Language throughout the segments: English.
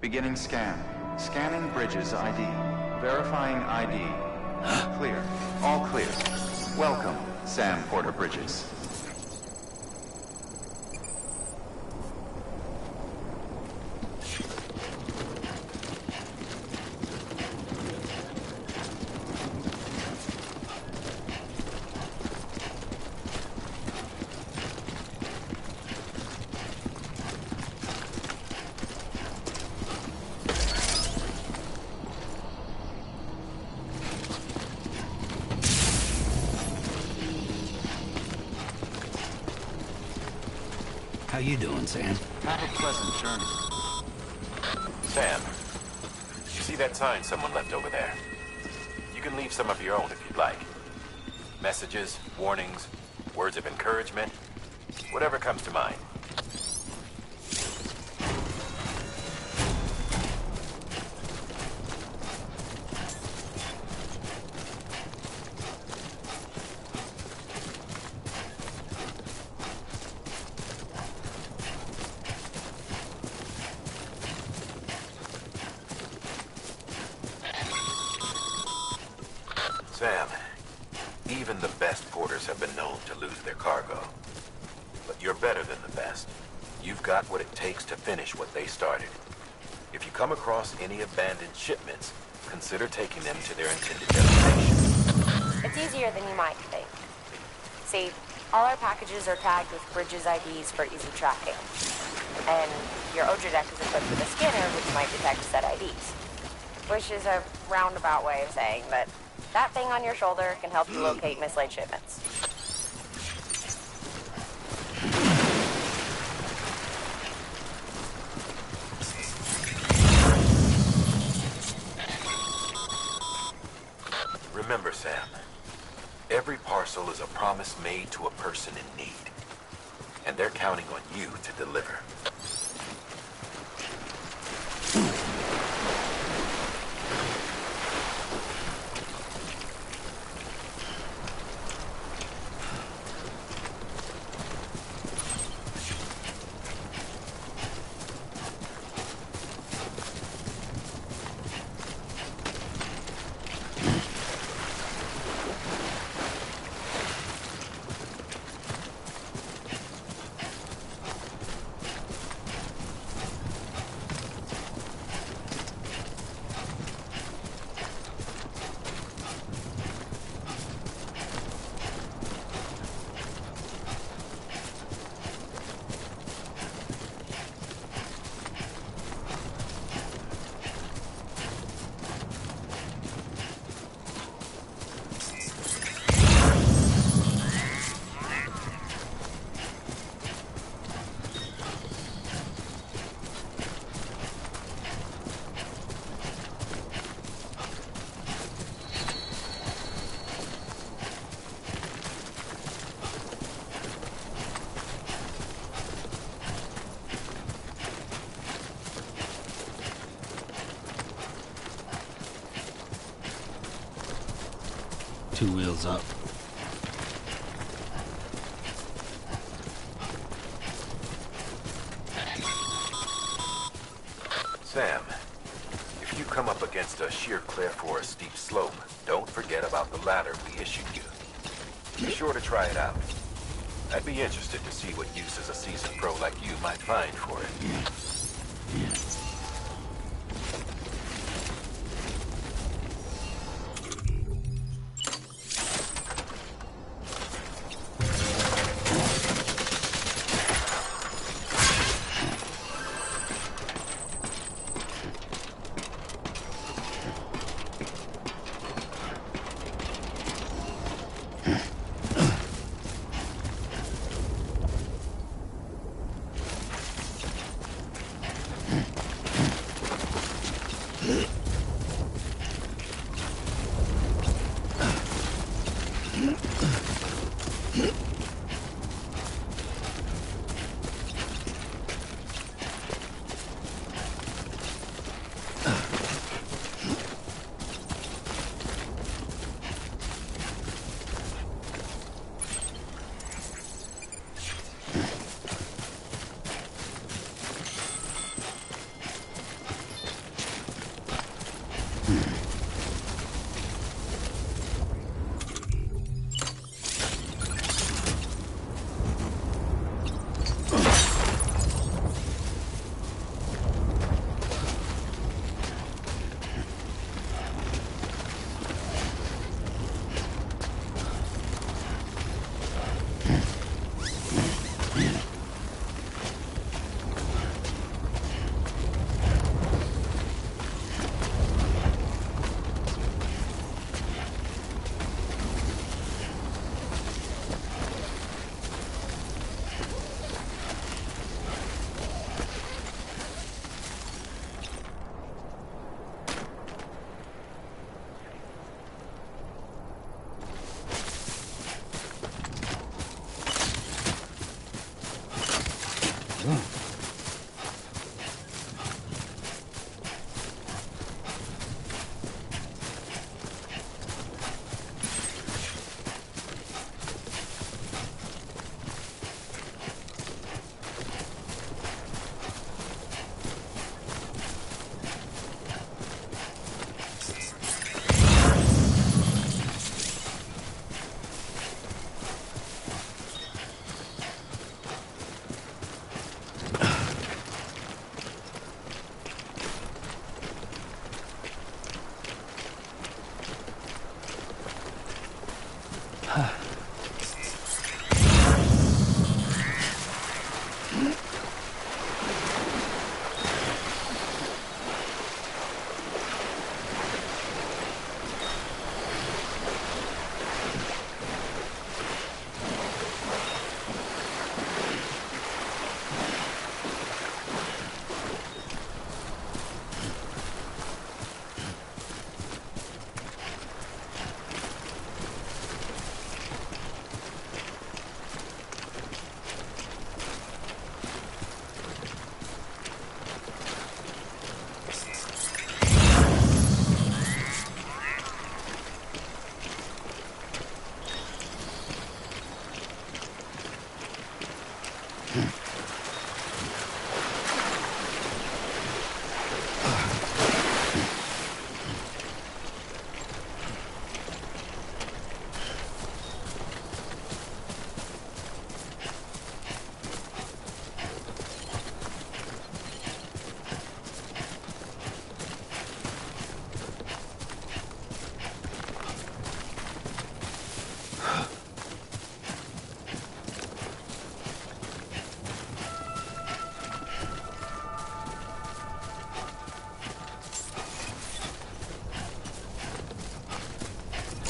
Beginning scan. Scanning bridges ID. Verifying ID. Clear. All clear. Welcome, Sam Porter Bridges. How you doing, Sam? Have a pleasant journey. Sam, you see that sign someone left over there? You can leave some of your own if you'd like. Messages, warnings, words of encouragement, whatever comes to mind. Sam, even the best porters have been known to lose their cargo. But you're better than the best. You've got what it takes to finish what they started. If you come across any abandoned shipments, consider taking them to their intended destination. It's easier than you might think. See, all our packages are tagged with Bridges IDs for easy tracking. And your Odra deck is equipped with a scanner which might detect set IDs. Which is a roundabout way of saying that that thing on your shoulder can help you locate mislaid shipments. Remember, Sam, every parcel is a promise made to a person in need. And they're counting on you to deliver. Two wheels up. Sam, if you come up against a sheer cliff or a steep slope, don't forget about the ladder we issued you. Be sure to try it out. I'd be interested to see what uses a seasoned pro like you might find for it.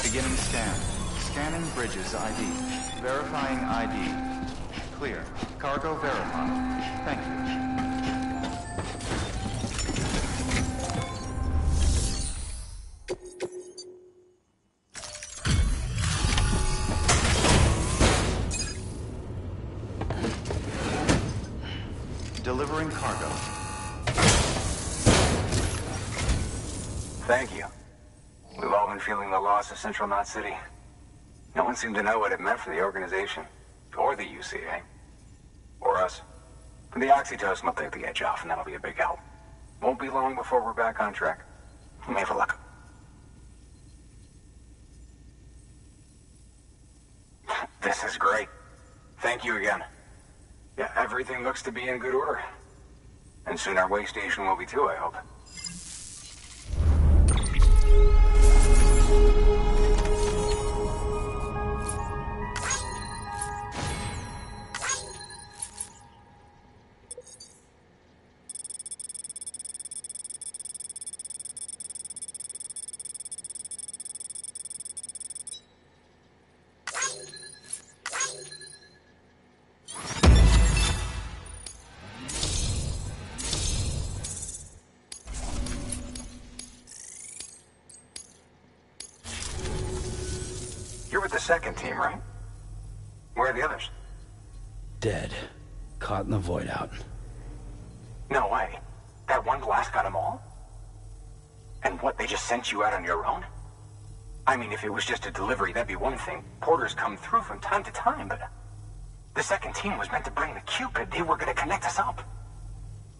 Beginning scan. Scanning bridges ID. Verifying ID. Clear. Cargo verified. Thank you. Delivering cargo. Thank you. We've all been feeling the loss of Central Knot City. No one seemed to know what it meant for the organization. Or the UCA. Or us. The oxytocin will take the edge off, and that'll be a big help. Won't be long before we're back on track. We may have luck. This is great. Thank you again. Yeah, everything looks to be in good order. And soon our way station will be too, I hope. You're with the second team, right? Where are the others? Dead. Caught in the void out. No way. That one blast got them all? And what, they just sent you out on your own? I mean, if it was just a delivery, that'd be one thing. Porters come through from time to time, but... The second team was meant to bring the Cupid. They were gonna connect us up.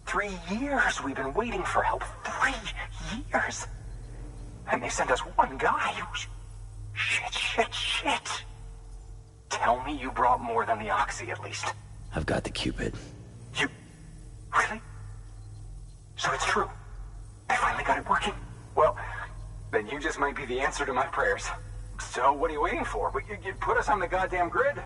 3 years we've been waiting for help. 3 years! And they sent us one guy. Shit. Tell me you brought more than the Oxy, at least. I've got the Cupid. You... Really? So it's true. I finally got it working. Well, then you just might be the answer to my prayers. So what are you waiting for? You put us on the goddamn grid.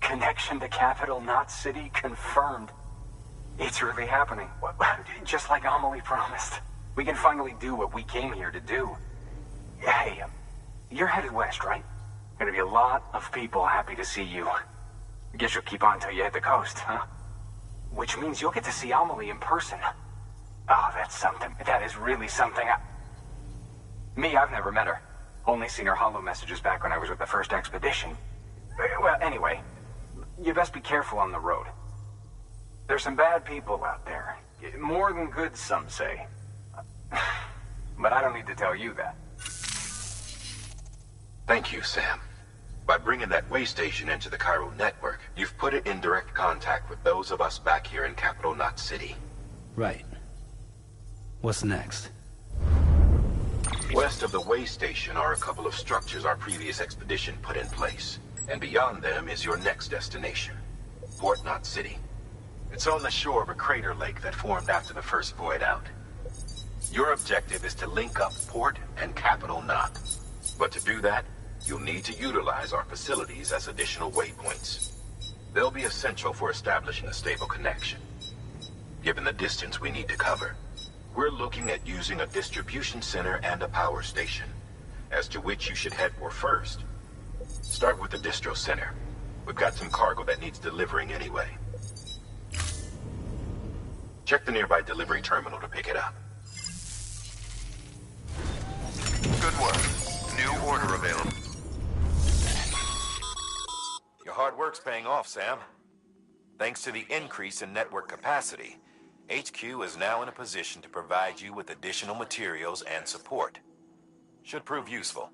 Connection to capital, not city, confirmed. It's really happening. Just like Amelie promised. We can finally do what we came here to do. Hey, you're headed west, right? Gonna be a lot of people happy to see you. Guess you'll keep on till you hit the coast, huh? Which means you'll get to see Amelie in person. Oh, that's something. That is really something. I've never met her. Only seen her holo messages back when I was with the first expedition. Well, anyway, you best be careful on the road. There's some bad people out there. More than good, some say. But I don't need to tell you that. Thank you, Sam. By bringing that way station into the Cairo network, you've put it in direct contact with those of us back here in Capital Knot City. Right. What's next? West of the way station are a couple of structures our previous expedition put in place. And beyond them is your next destination, Port Knot City. It's on the shore of a crater lake that formed after the first void out. Your objective is to link up Port and Capital Knot. But to do that, you'll need to utilize our facilities as additional waypoints. They'll be essential for establishing a stable connection. Given the distance we need to cover, we're looking at using a distribution center and a power station, as to which you should head for first. Start with the distro center. We've got some cargo that needs delivering anyway. Check the nearby delivery terminal to pick it up. Good work. New order available. Your hard work's paying off, Sam. Thanks to the increase in network capacity, HQ is now in a position to provide you with additional materials and support. Should prove useful.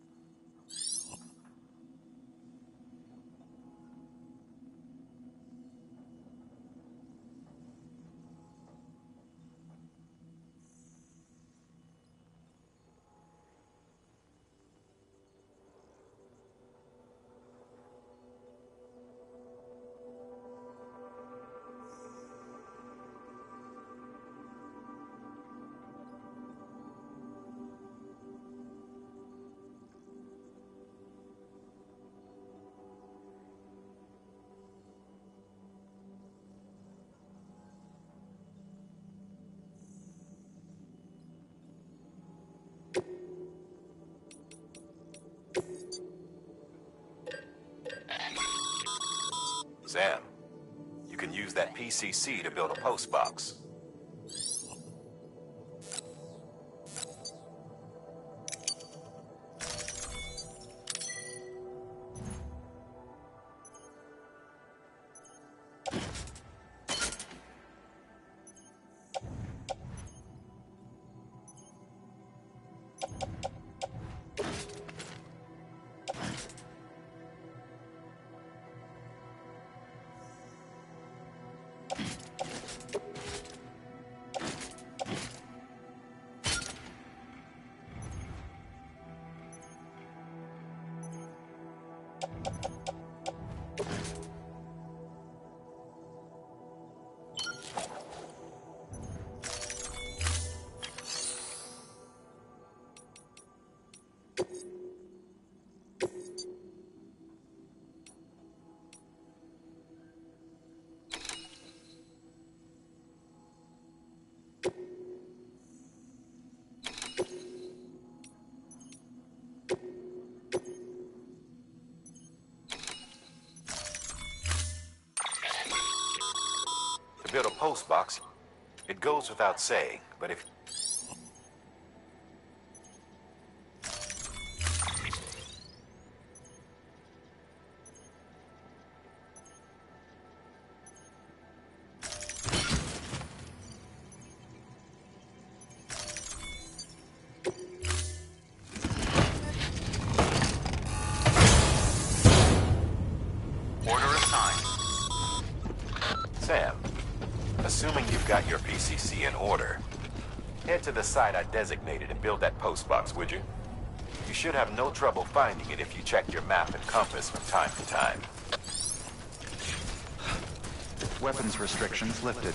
Sam, you can use that PCC to build a post box. To build a post box, it goes without saying, but if... Order assigned. Sam, assuming you've got your PCC in order, head to the site I designated and build that post box, would you? You should have no trouble finding it if you check your map and compass from time to time. Weapons restrictions lifted.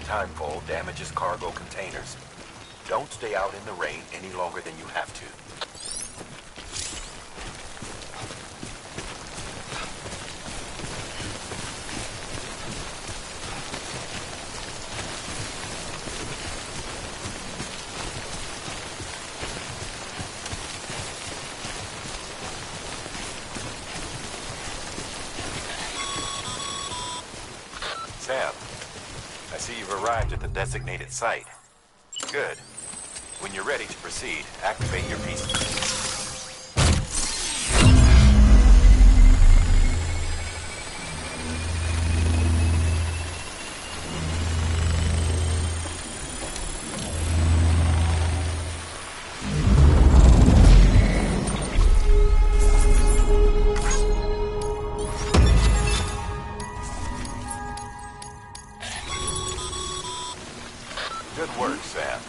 timefall damages cargo containers. Don't stay out in the rain any longer than you have to. Sam, I see you've arrived at the designated site. Good. When you're ready to proceed, activate your PC. Good work, Sam.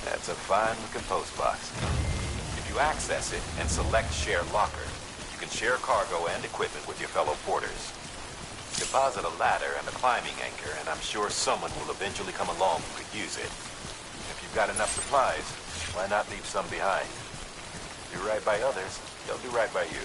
That's a fine-looking post box. If you access it and select Share Locker, you can share cargo and equipment with your fellow porters. Deposit a ladder and a climbing anchor, and I'm sure someone will eventually come along who could use it. If you've got enough supplies, why not leave some behind? Do right by others, they'll do right by you.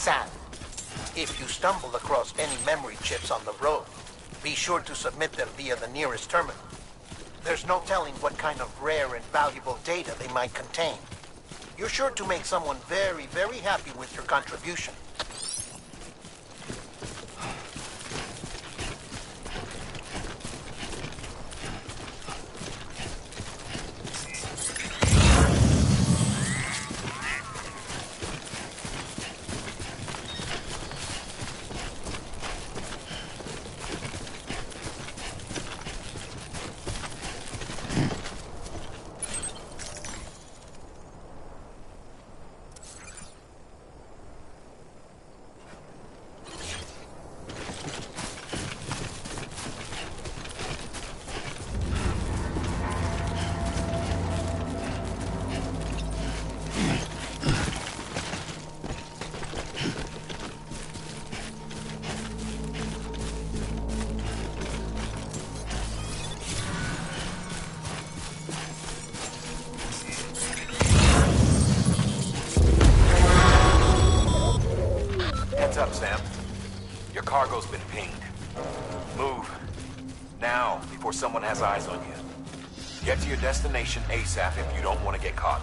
Sam, if you stumble across any memory chips on the road, be sure to submit them via the nearest terminal. There's no telling what kind of rare and valuable data they might contain. You're sure to make someone very, very happy with your contribution. up, Sam. Your cargo's been pinged. Move. Now, before someone has eyes on you. Get to your destination ASAP if you don't want to get caught.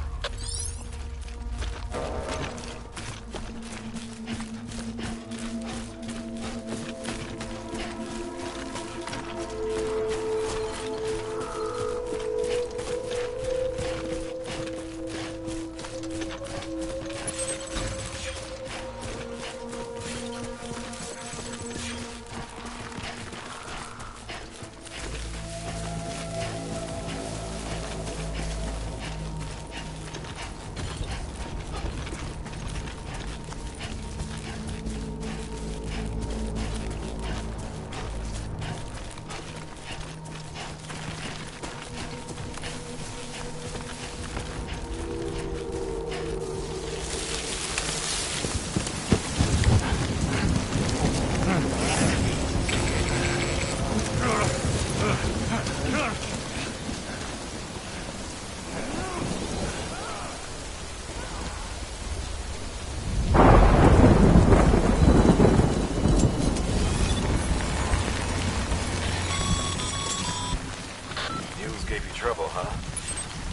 Gave you trouble, huh?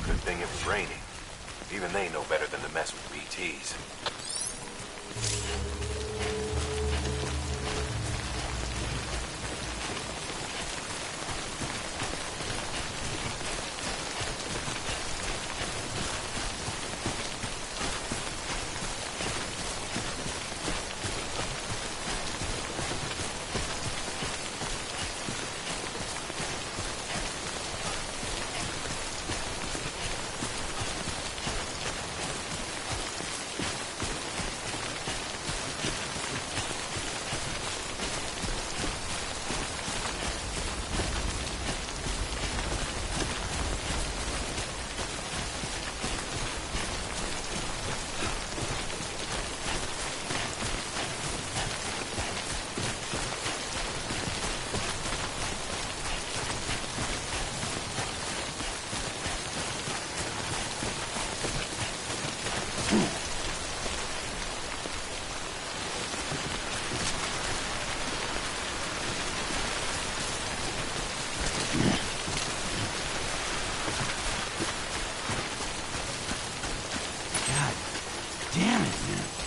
Good thing it was raining. Even they know better than to mess with BTs. Damn it, man.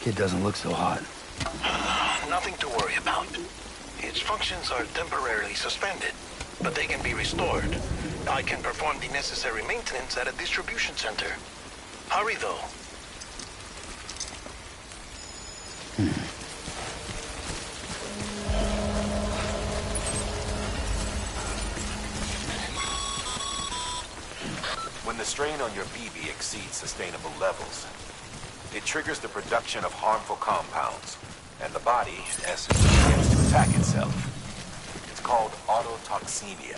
kid doesn't look so hot. Nothing to worry about. Its functions are temporarily suspended, but they can be restored. I can perform the necessary maintenance at a distribution center. Hurry, though. When the strain on your BB exceeds sustainable levels, it triggers the production of harmful compounds, and the body, in essence, begins to attack itself. It's called autotoxemia.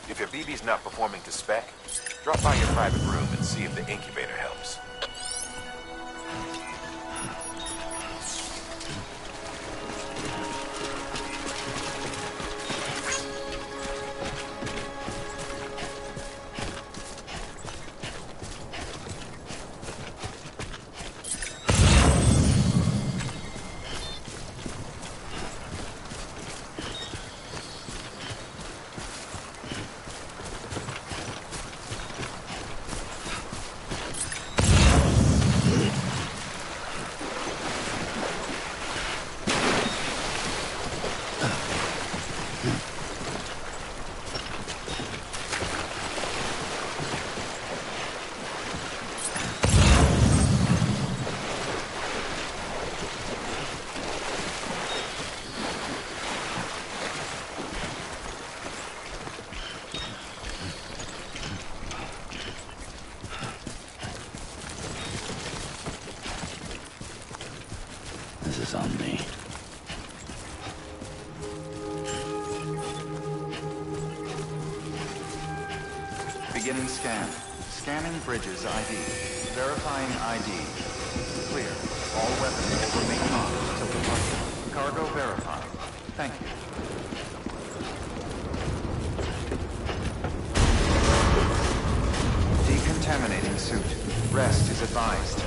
If your BB's not performing to spec, drop by your private room and see if the incubator helps. This is on me. Beginning scan. Scanning bridges ID. Verifying ID. Clear. All weapons will remain on until departure. Cargo verified. Thank you. Decontaminating suit. Rest is advised.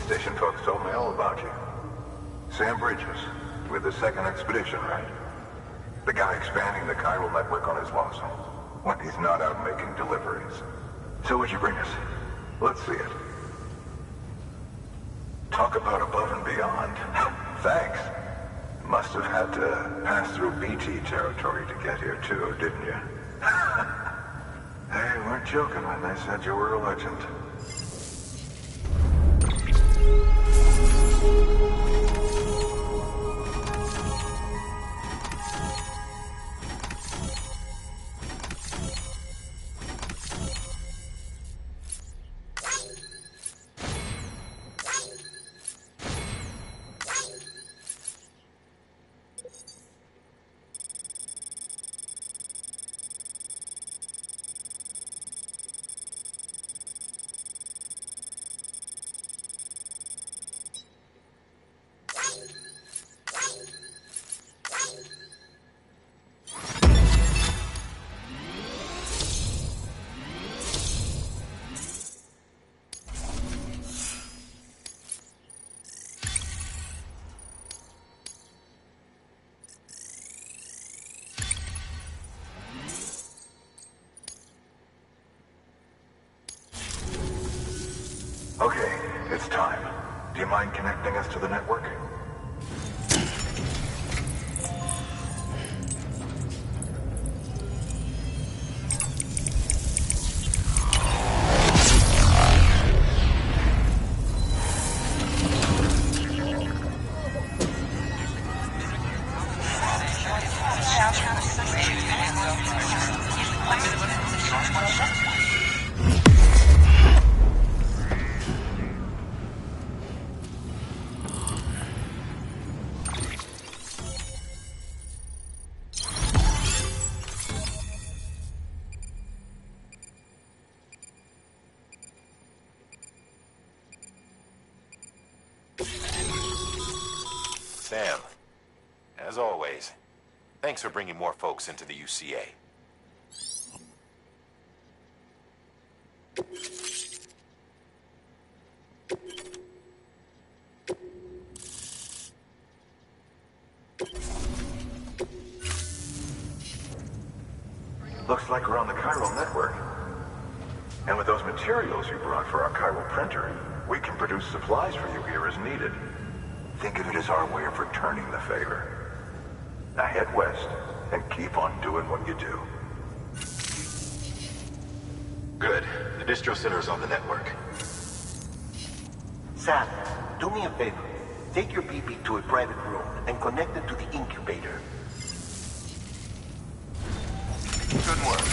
Station folks told me all about you. Sam Bridges, with the second expedition, right? The guy expanding the chiral network on his lonesome, when he's not out making deliveries. So what'd you bring us? Let's see it. Talk about above and beyond. Thanks. Must have had to pass through BT territory to get here too, didn't you? They weren't joking when they said you were a legend. Okay, it's time. Do you mind connecting us to the network? Sam, as always, thanks for bringing more folks into the UCA. Looks like we're on the chiral network. And with those materials you brought for our chiral printer, we can produce supplies for you here as needed. Think of it as our way of returning the favor. Now head west and keep on doing what you do. Good. The distro center is on the network. Sam, do me a favor. Take your BB to a private room and connect it to the incubator. Good work.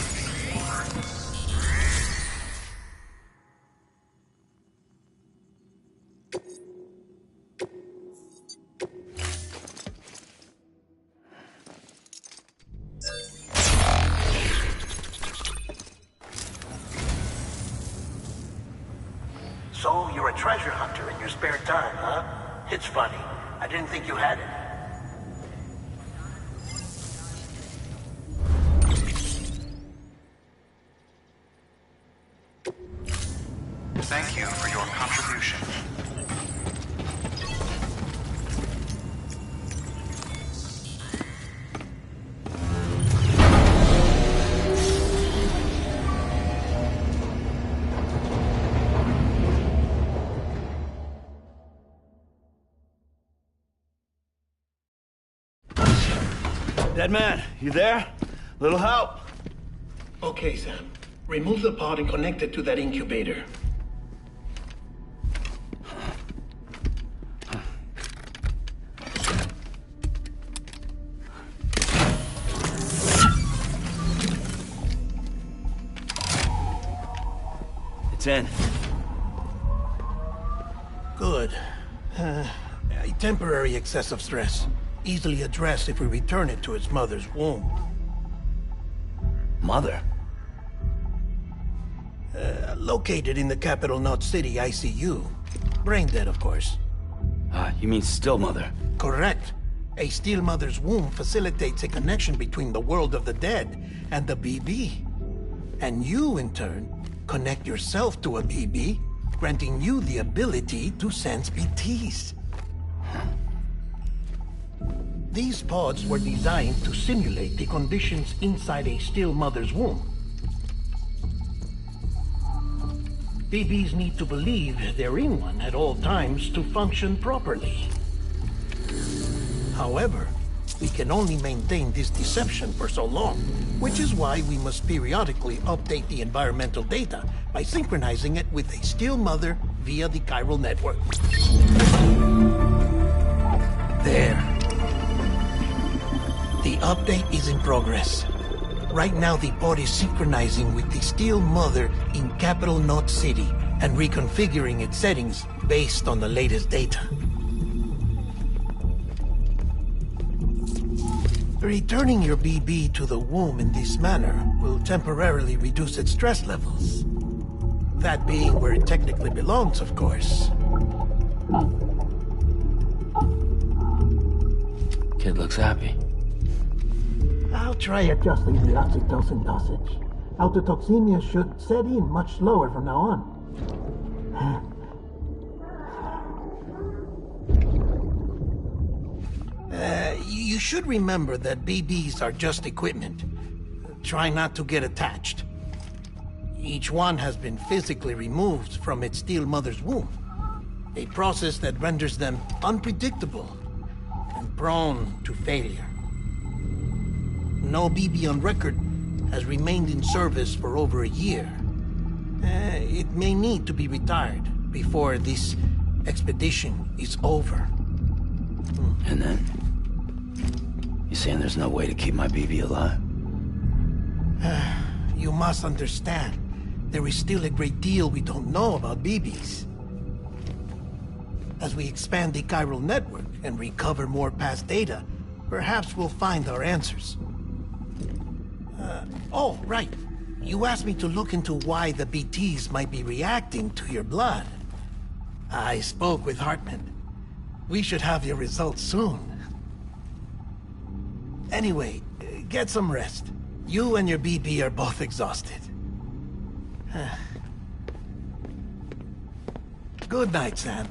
So, you're a treasure hunter in your spare time, huh? It's funny. I didn't think you had it. Thank you for your contribution. Dead man, you there? Little help? Okay, Sam. Remove the pod and connect it to that incubator. It's in. Good. A temporary excessive stress. Easily addressed if we return it to its mother's womb. Mother? Located in the capital Knot City ICU. Brain dead, of course. You mean still mother? Correct. A still mother's womb facilitates a connection between the world of the dead and the BB. And you, in turn, connect yourself to a BB, granting you the ability to sense BTs. These pods were designed to simulate the conditions inside a still mother's womb. BBs need to believe they're in one at all times to function properly. However, we can only maintain this deception for so long, which is why we must periodically update the environmental data by synchronizing it with a still mother via the chiral network. There. The update is in progress. Right now, the pod is synchronizing with the still mother in capital Knot City and reconfiguring its settings based on the latest data. Returning your BB to the womb in this manner will temporarily reduce its stress levels. That being where it technically belongs, of course. Kid looks happy. I'll try adjusting the oxytocin dosage. Autotoxemia should set in much slower from now on. You should remember that BBs are just equipment. Try not to get attached. Each one has been physically removed from its still mother's womb. A process that renders them unpredictable and prone to failure. No BB on record has remained in service for over a year. It may need to be retired before this expedition is over. And then? You saying there's no way to keep my BB alive? You must understand, there is still a great deal we don't know about BBs. As we expand the chiral network and recover more past data, perhaps we'll find our answers. Oh, right. You asked me to look into why the BTs might be reacting to your blood. I spoke with Hartman. We should have your results soon. Anyway, get some rest. You and your BB are both exhausted. Good night, Sam.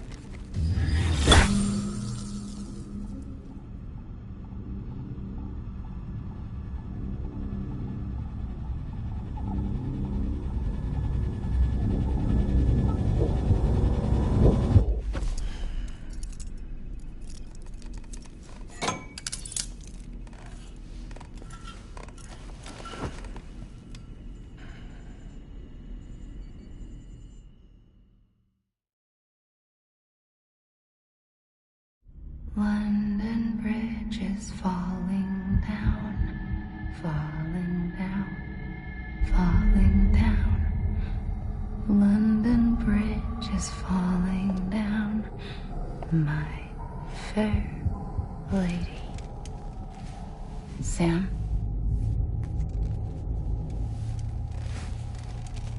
London Bridge is falling down, falling down, falling down. London Bridge is falling down, my fair lady. Sam?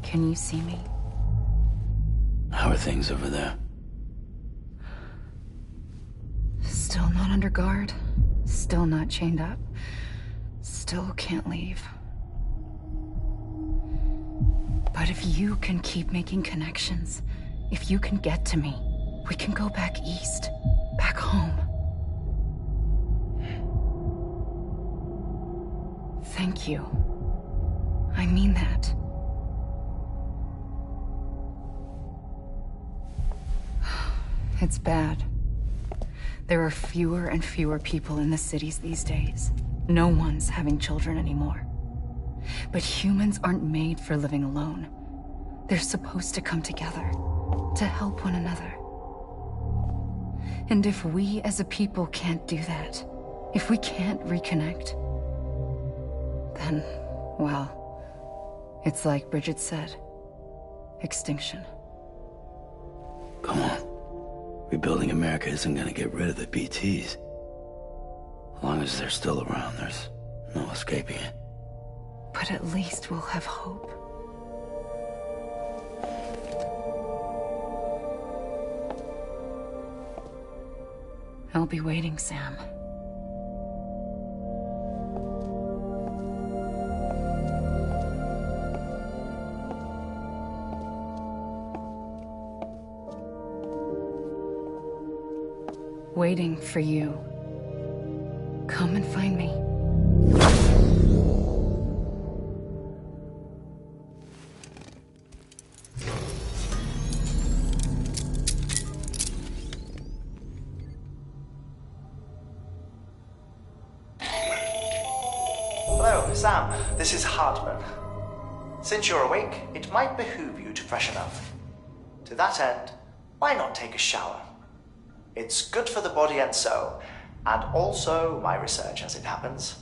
Can you see me? How are things over there? Still not under guard. Still not chained up. Still can't leave. But if you can keep making connections, if you can get to me, we can go back east. Back home. Thank you. I mean that. It's bad. There are fewer and fewer people in the cities these days. No one's having children anymore. But humans aren't made for living alone. They're supposed to come together, to help one another. And if we as a people can't do that, if we can't reconnect, then, well, it's like Bridget said, extinction. Come on. Rebuilding America isn't gonna get rid of the BTs. As long as they're still around, there's no escaping it. But at least we'll have hope. I'll be waiting, Sam. Waiting for you. Come and find me. Hello, Sam. This is Hartman. Since you're awake, it might behoove you to freshen up. To that end, why not take a shower? It's good for the body and soul, and also my research as it happens.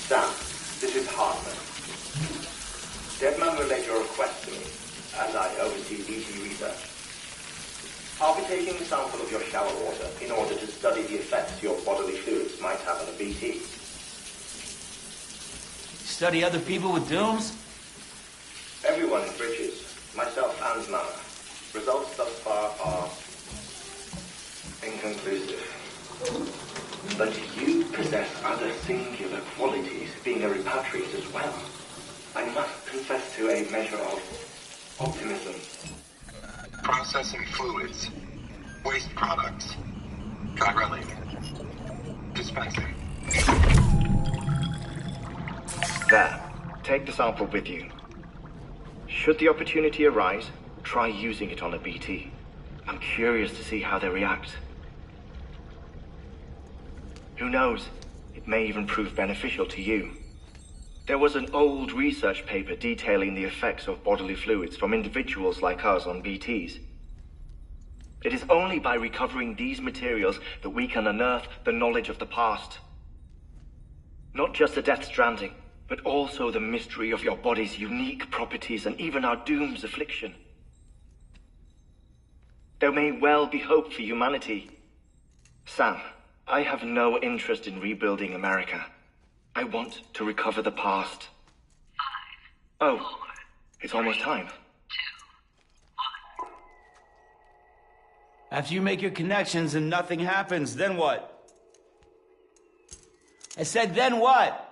Sam, this is Hartman. Deadman relayed your request to me, as I oversee BT research. I'll be taking a sample of your shower water in order to study the effects your bodily fluids might have on a BT. Study other people with dooms? Everyone in Bridges, myself and Mama. Results thus far are inconclusive. But you possess other singular qualities, being a repatriate as well. I must confess to a measure of optimism. Processing fluids. Waste products. Drilling. Dispensing. There. Take the sample with you. Should the opportunity arise, try using it on a BT. I'm curious to see how they react. Who knows? It may even prove beneficial to you. There was an old research paper detailing the effects of bodily fluids from individuals like us on BTs. It is only by recovering these materials that we can unearth the knowledge of the past. Not just the Death Stranding, but also the mystery of your body's unique properties and even our doom's affliction. There may well be hope for humanity. Sam, I have no interest in rebuilding America. I want to recover the past. 5, oh, 4, it's almost time. 2, 1. After you make your connections and nothing happens, then what? I said, then what?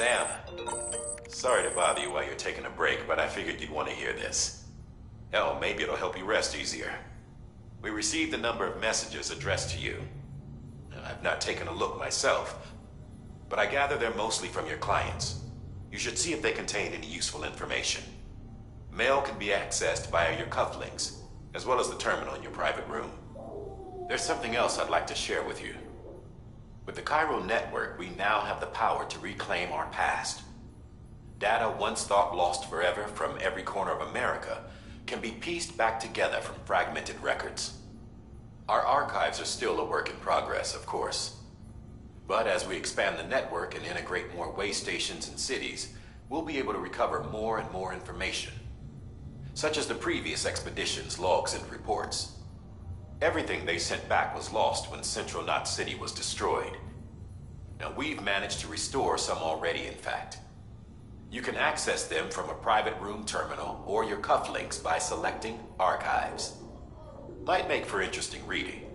Sam, sorry to bother you while you're taking a break, but I figured you'd want to hear this. Hell, maybe it'll help you rest easier. We received a number of messages addressed to you. I've not taken a look myself, but I gather they're mostly from your clients. You should see if they contain any useful information. Mail can be accessed via your cufflinks, as well as the terminal in your private room. There's something else I'd like to share with you. With the Chiral network, we now have the power to reclaim our past. Data once thought lost forever from every corner of America can be pieced back together from fragmented records. Our archives are still a work in progress, of course. But as we expand the network and integrate more way stations and cities, we'll be able to recover more and more information, such as the previous expedition's logs and reports. Everything they sent back was lost when Central Knot City was destroyed. Now, we've managed to restore some already, in fact. You can access them from a private room terminal or your cufflinks by selecting Archives. Might make for interesting reading.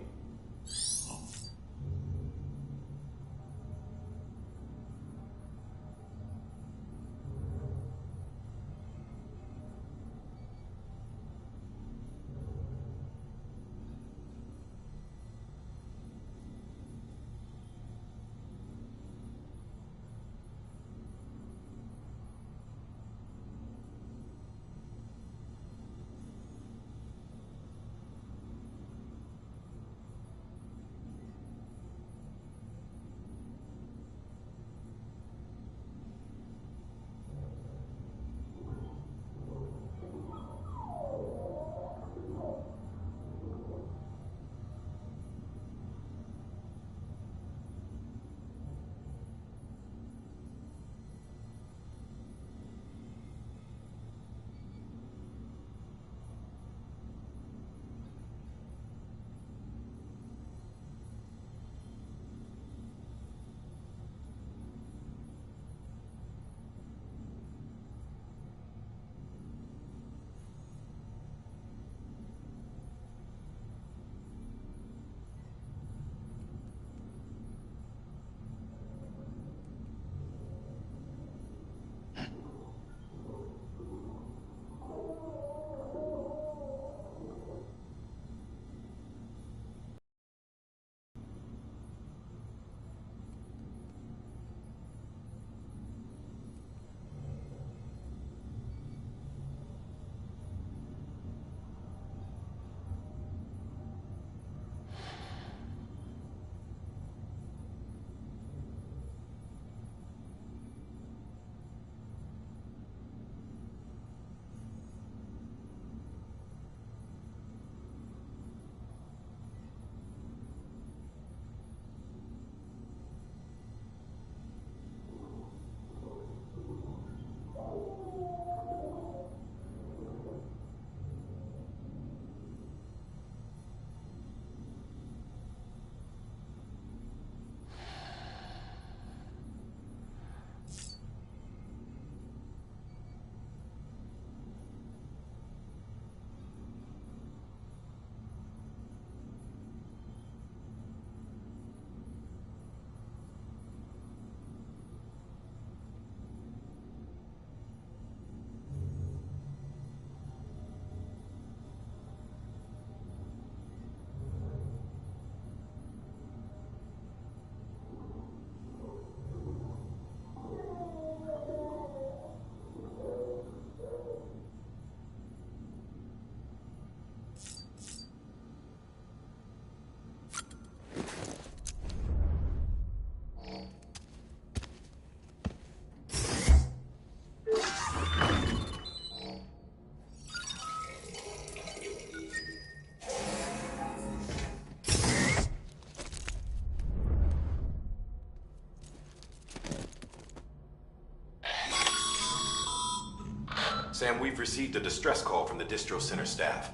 Sam, we've received a distress call from the distro center staff.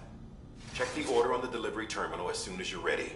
Check the order on the delivery terminal as soon as you're ready.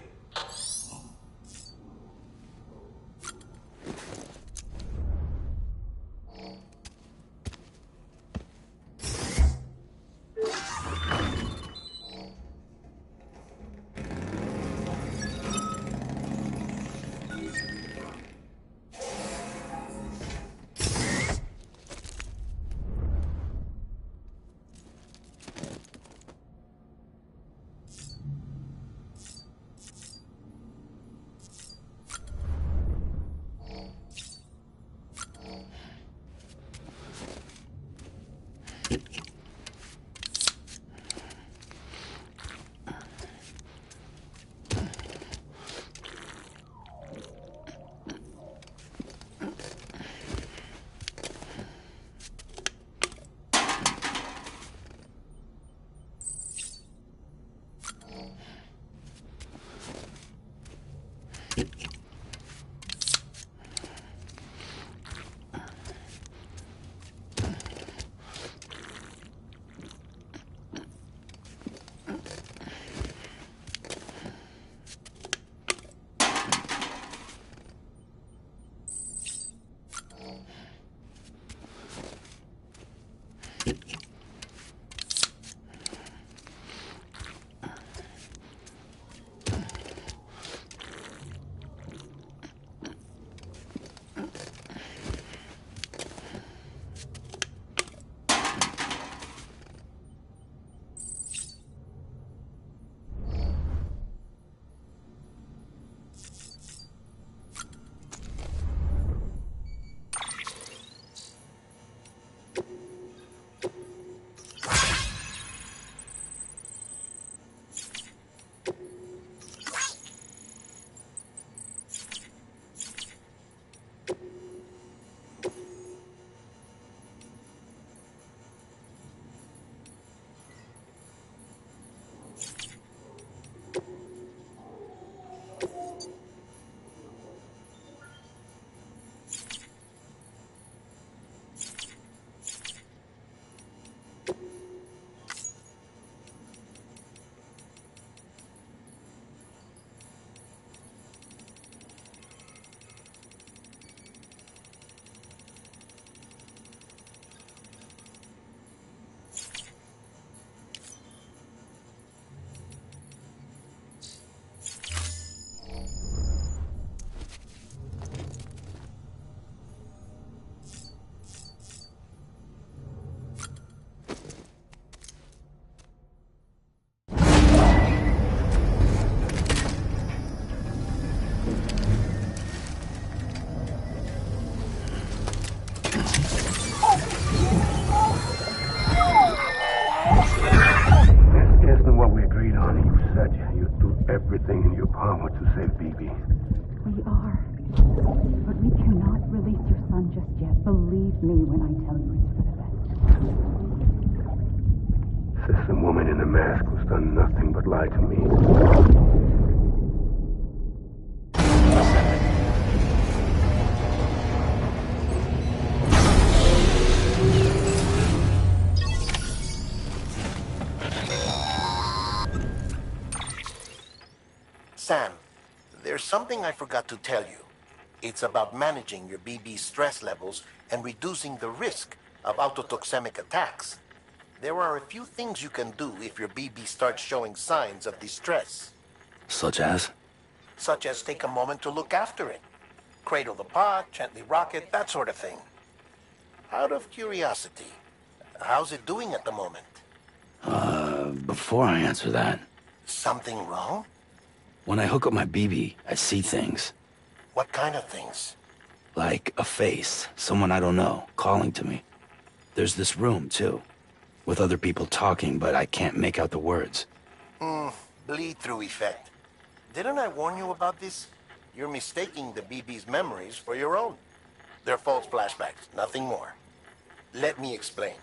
Everything in your power to save BB. We are. But we cannot release your son just yet. Believe me when I tell you it's for the best. Says some woman in a mask who's done nothing but lie to me. Sam, there's something I forgot to tell you. It's about managing your BB stress levels and reducing the risk of autotoxemic attacks. There are a few things you can do if your BB starts showing signs of distress. Such as? Such as take a moment to look after it. Cradle the pot, gently rock it, that sort of thing. Out of curiosity, how's it doing at the moment? Before I answer that... Something wrong? When I hook up my BB, I see things. What kind of things? Like a face, someone I don't know, calling to me. There's this room, too, with other people talking, but I can't make out the words. Bleed-through effect. Didn't I warn you about this? You're mistaking the BB's memories for your own. They're false flashbacks, nothing more. Let me explain.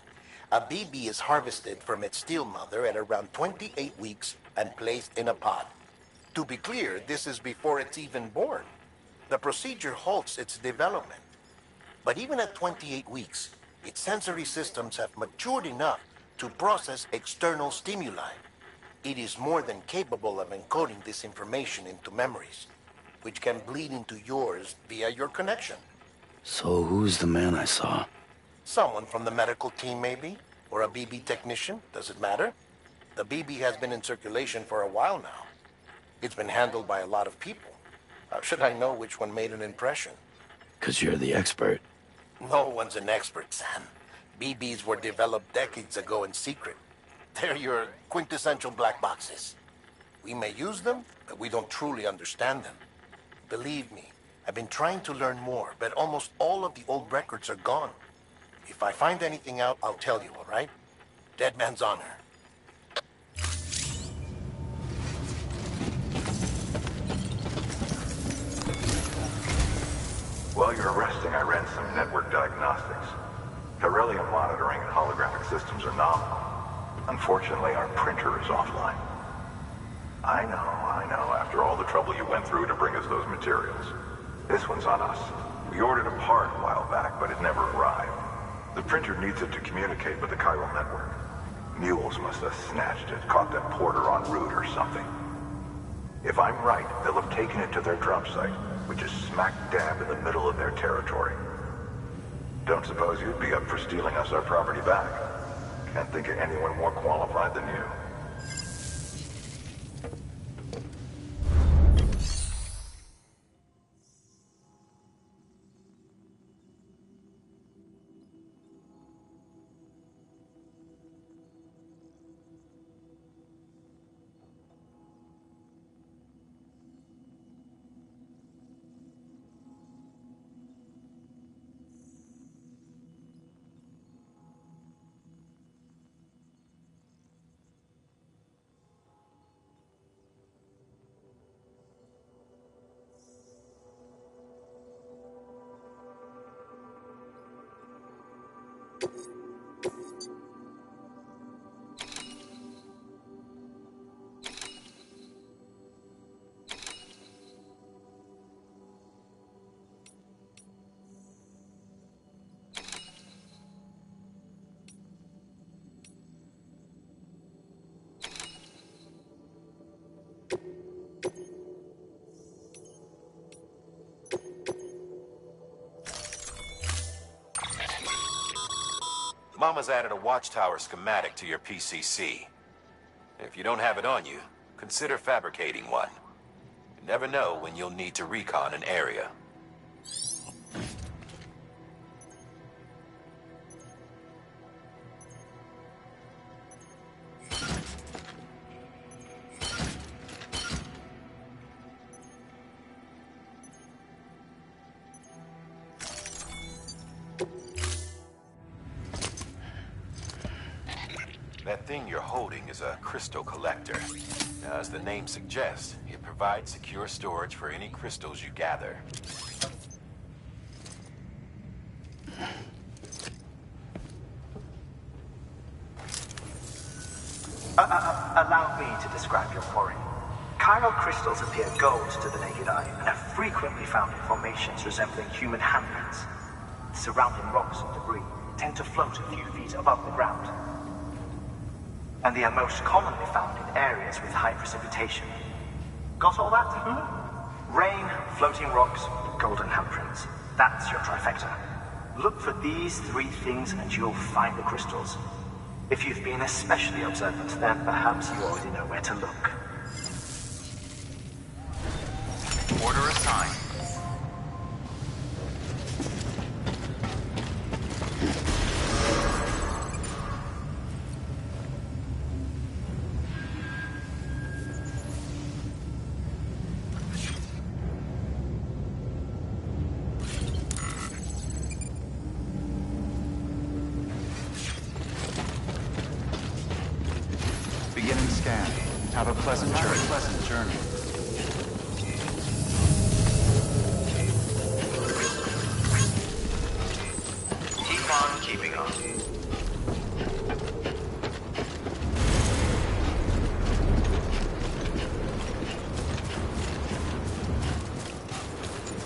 A BB is harvested from its steel mother at around 28 weeks and placed in a pod. To be clear, this is before it's even born. The procedure halts its development. But even at 28 weeks, Its sensory systems have matured enough to process external stimuli. It is more than capable of encoding this information into memories, which can bleed into yours via your connection. So who's the man I saw? Someone from the medical team, maybe? Or a BB technician? Does it matter? The BB has been in circulation for a while now. It's been handled by a lot of people. How should I know which one made an impression? 'Cause you're the expert. No one's an expert, Sam. BBs were developed decades ago in secret. They're your quintessential black boxes. We may use them, but we don't truly understand them. Believe me, I've been trying to learn more, but almost all of the old records are gone. If I find anything out, I'll tell you, all right? Dead man's honor. While you're resting, I ran some network diagnostics. Beryllium monitoring and holographic systems are nominal. Unfortunately, our printer is offline. I know, after all the trouble you went through to bring us those materials. This one's on us. We ordered a part a while back, but it never arrived. The printer needs it to communicate with the chiral network. Mules must have snatched it, caught that porter en route or something. If I'm right, they'll have taken it to their drop site, which is smack dab in the middle of their territory. Don't suppose you'd be up for stealing us our property back? Can't think of anyone more qualified than you. Mama's added a watchtower schematic to your PCC. If you don't have it on you, consider fabricating one. You never know when you'll need to recon an area. That thing you're holding is a crystal collector. Now, as the name suggests, it provides secure storage for any crystals you gather. Allow me to describe your quarry. Chiral crystals appear gold to the naked eye and are frequently found in formations resembling human handprints. The surrounding rocks and debris tend to float a few feet above the ground. And they are most commonly found in areas with high precipitation. Got all that? Rain, floating rocks, golden handprints. That's your trifecta. Look for these three things and you'll find the crystals. If you've been especially observant, then perhaps you already know where to look. Order assigned. Beginning scan. Have a pleasant journey. Keep on keeping on.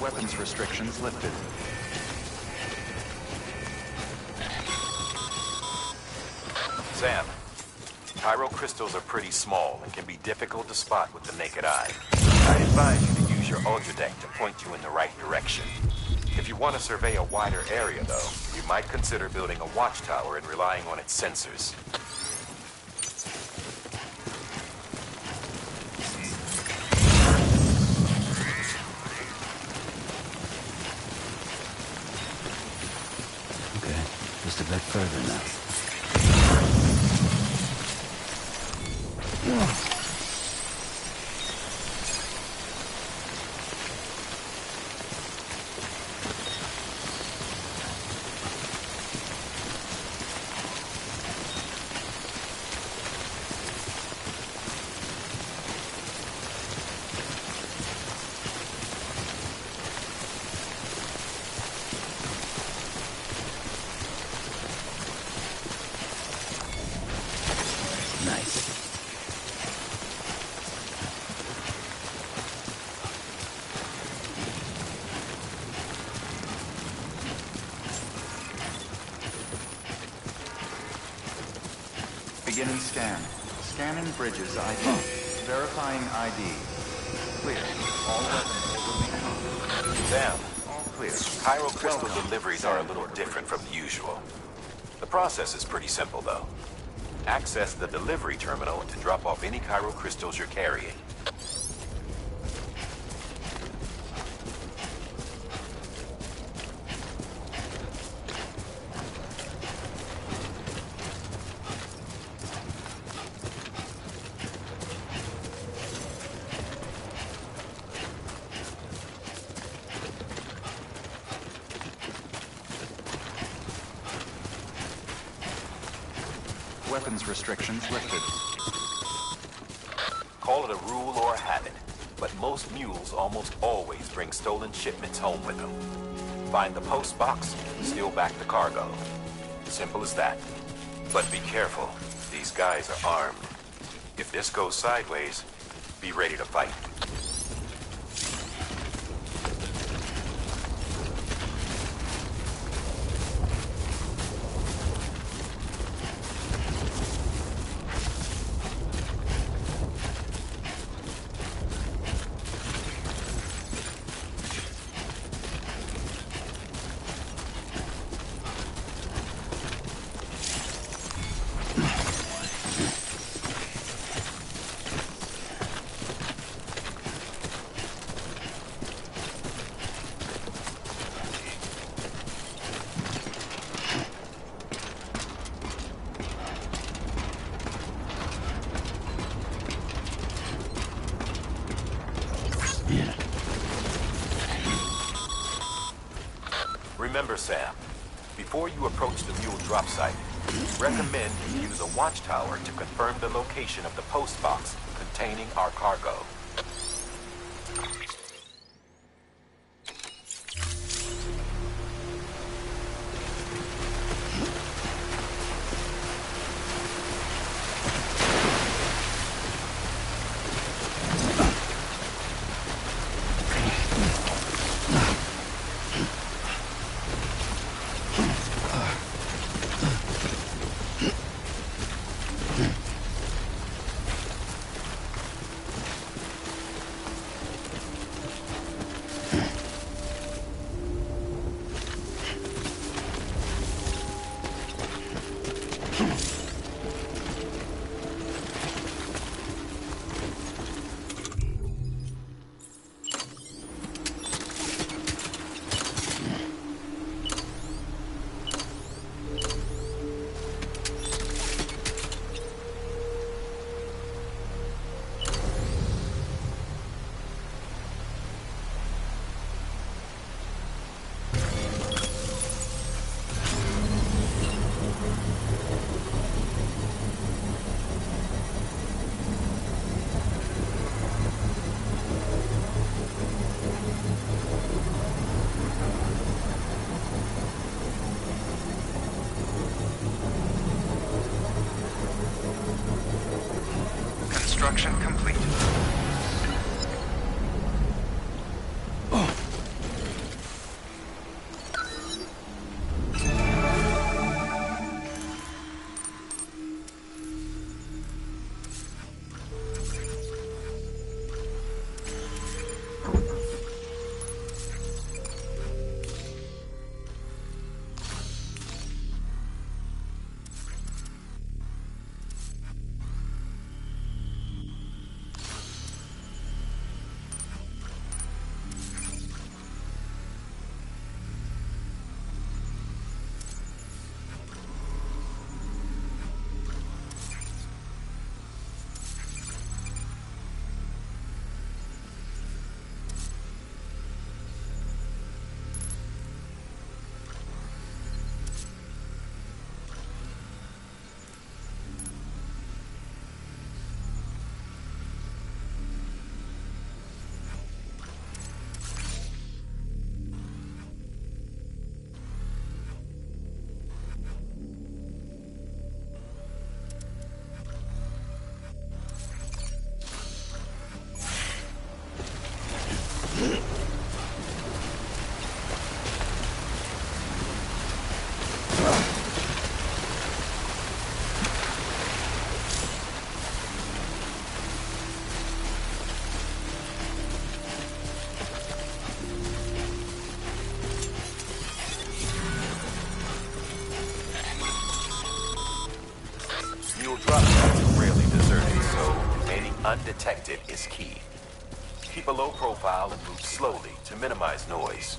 Weapons restrictions lifted. Sam, chiral crystals are pretty small and can be difficult to spot with the naked eye. I advise you to use your ultra deck to point you in the right direction. If you want to survey a wider area, though, you might consider building a watchtower and relying on its sensors. Okay, just a bit further now. Beginning scan. Scanning bridges ID. Verifying ID. Clear. All weapons will remain on. Sam, All clear. chiral crystal deliveries are a little different from the usual. The process is pretty simple, though. Access the delivery terminal to drop off any chiral crystals you're carrying. Weapons restrictions lifted. Call it a rule or a habit, but most mules almost always bring stolen shipments home with them. Find the post box, steal back the cargo. Simple as that. But be careful, these guys are armed. If this goes sideways, be ready to fight. Remember, Sam, before you approach the mule drop site, recommend you use a watchtower to confirm the location of the post box containing our cargo. drop sites are rarely deserted, so remaining undetected is key. Keep a low profile and move slowly to minimize noise.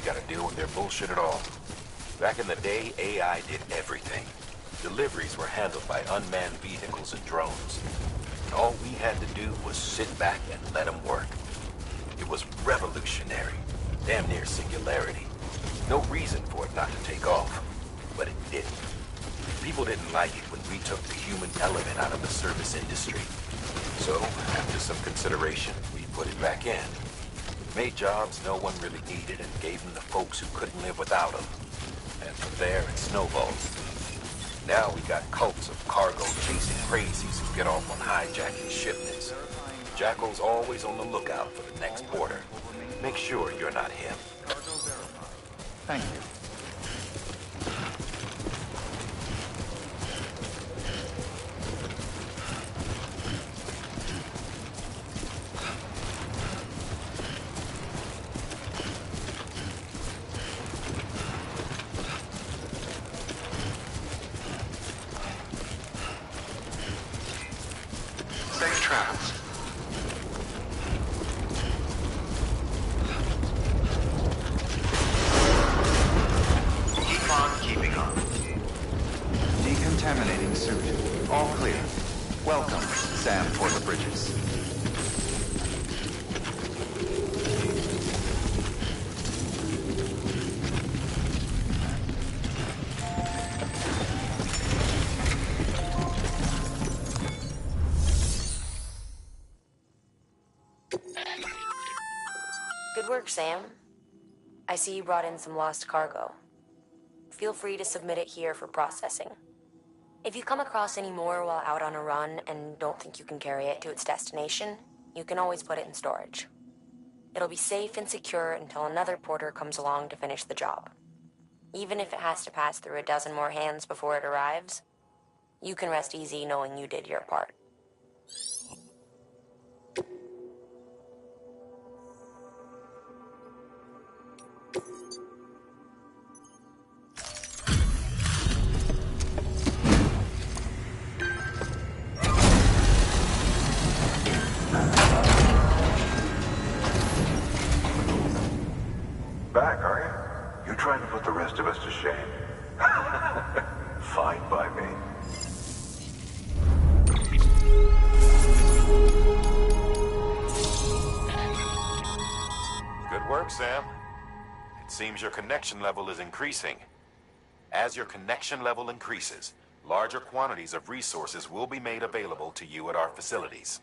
gotta deal with their bullshit at all. Back in the day, AI did everything. Deliveries were handled by unmanned vehicles and drones. And all we had to do was sit back and let them work. It was revolutionary, damn near singularity. No reason for it not to take off, but it didn't. People didn't like it when we took the human element out of the service industry. So, after some consideration, we put it back in. Made jobs no one really needed and gave them to folks who couldn't live without them. And from there, it snowballed. Now we got cults of cargo chasing crazies who get off on hijacking shipments. Jackal's always on the lookout for the next porter. Make sure you're not him. Thank you. Safe travels. Keep on keeping on. Decontaminating suit. All clear. Welcome, Sam Porter Bridges. Good work, Sam. I see you brought in some lost cargo. Feel free to submit it here for processing. If you come across any more while out on a run and don't think you can carry it to its destination, you can always put it in storage. It'll be safe and secure until another porter comes along to finish the job. Even if it has to pass through a dozen more hands before it arrives, you can rest easy knowing you did your part. Back, are you? You trying to put the rest of us to shame? Fine by me. Good work, Sam. It seems your connection level is increasing. As your connection level increases, larger quantities of resources will be made available to you at our facilities.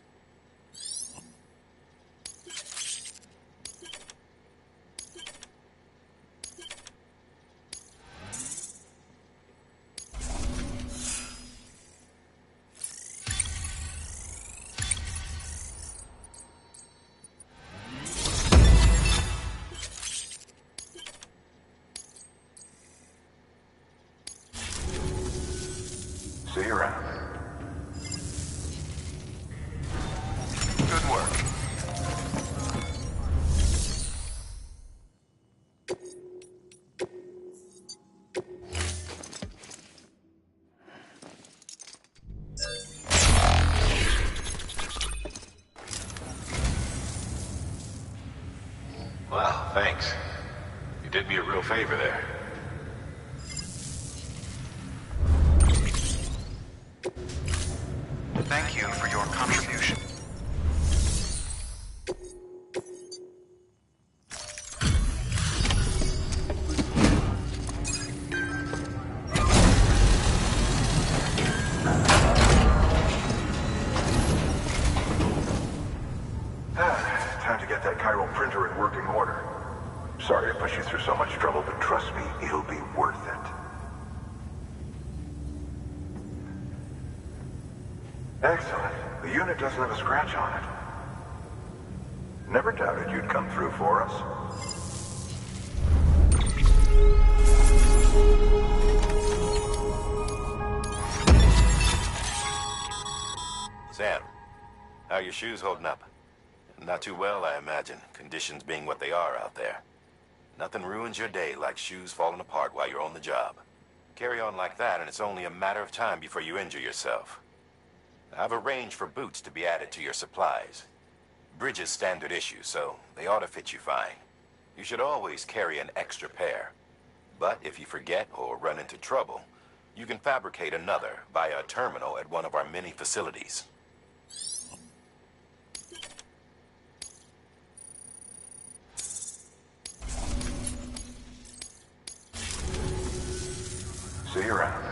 See you around. Good work. Wow, thanks. You did me a real favor there. Thank you for your contribution. Time to get that chiral printer in working order. Sorry to push you through so much trouble, but trust me, it'll be worth it. Excellent. The unit doesn't have a scratch on it. Never doubted you'd come through for us. Sam, how are your shoes holding up? Not too well, I imagine, conditions being what they are out there. Nothing ruins your day like shoes falling apart while you're on the job. Carry on like that, and it's only a matter of time before you injure yourself. I've arranged for boots to be added to your supplies. Bridges standard issue, so they ought to fit you fine. You should always carry an extra pair. But if you forget or run into trouble, you can fabricate another via a terminal at one of our many facilities. See you around.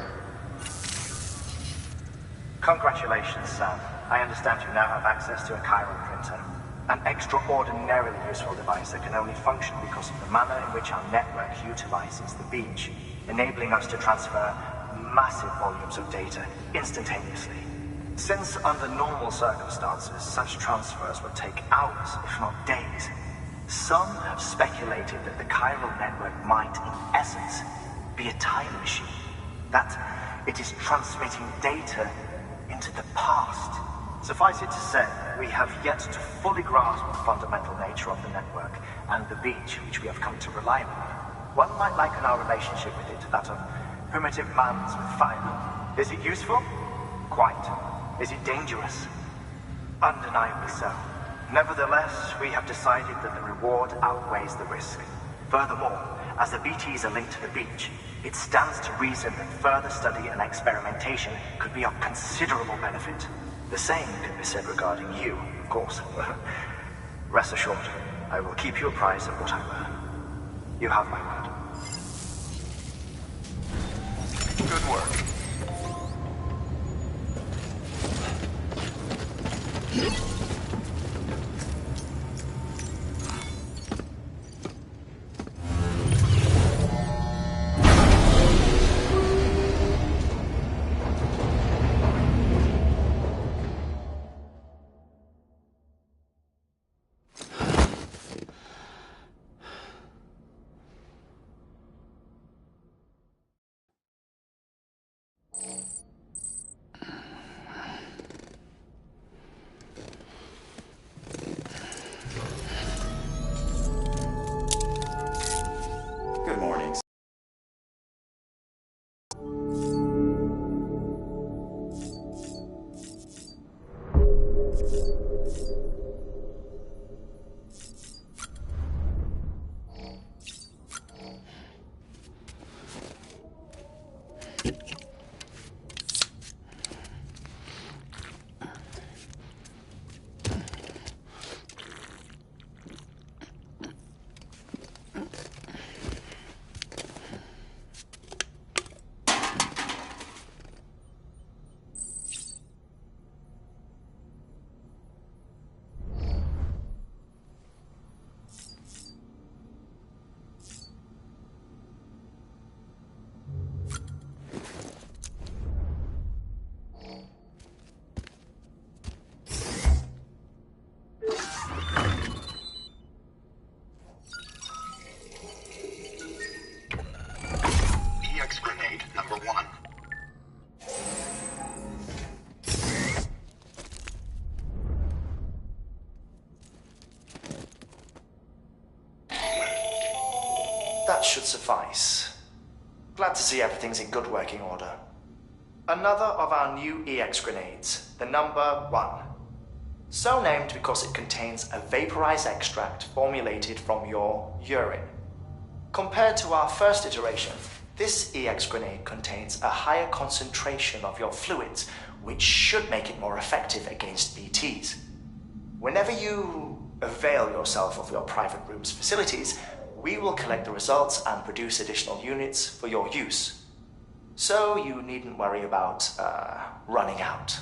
Congratulations, Sam. I understand you now have access to a chiral printer. An extraordinarily useful device that can only function because of the manner in which our network utilizes the beach, enabling us to transfer massive volumes of data instantaneously. Since under normal circumstances, such transfers would take hours, if not days, some have speculated that the chiral network might, in essence, be a time machine. That it is transmitting data into the past. Suffice it to say, we have yet to fully grasp the fundamental nature of the network and the beach which we have come to rely on. One might liken our relationship with it to that of primitive mans with fire. Is it useful? Quite. Is it dangerous? Undeniably so. Nevertheless, we have decided that the reward outweighs the risk. Furthermore, as the BTs are linked to the beach, it stands to reason that further study and experimentation could be of considerable benefit. The same can be said regarding you, of course. Rest assured, I will keep you apprised of what I learn. You have my word. Good work. Good morning. EX grenade number 1. That should suffice. Glad to see everything's in good working order. Another of our new EX grenades, the number 1. So named because it contains a vaporized extract formulated from your urine. Compared to our first iteration, this EX grenade contains a higher concentration of your fluids, which should make it more effective against BTs. Whenever you avail yourself of your private room's facilities, we will collect the results and produce additional units for your use. So you needn't worry about running out.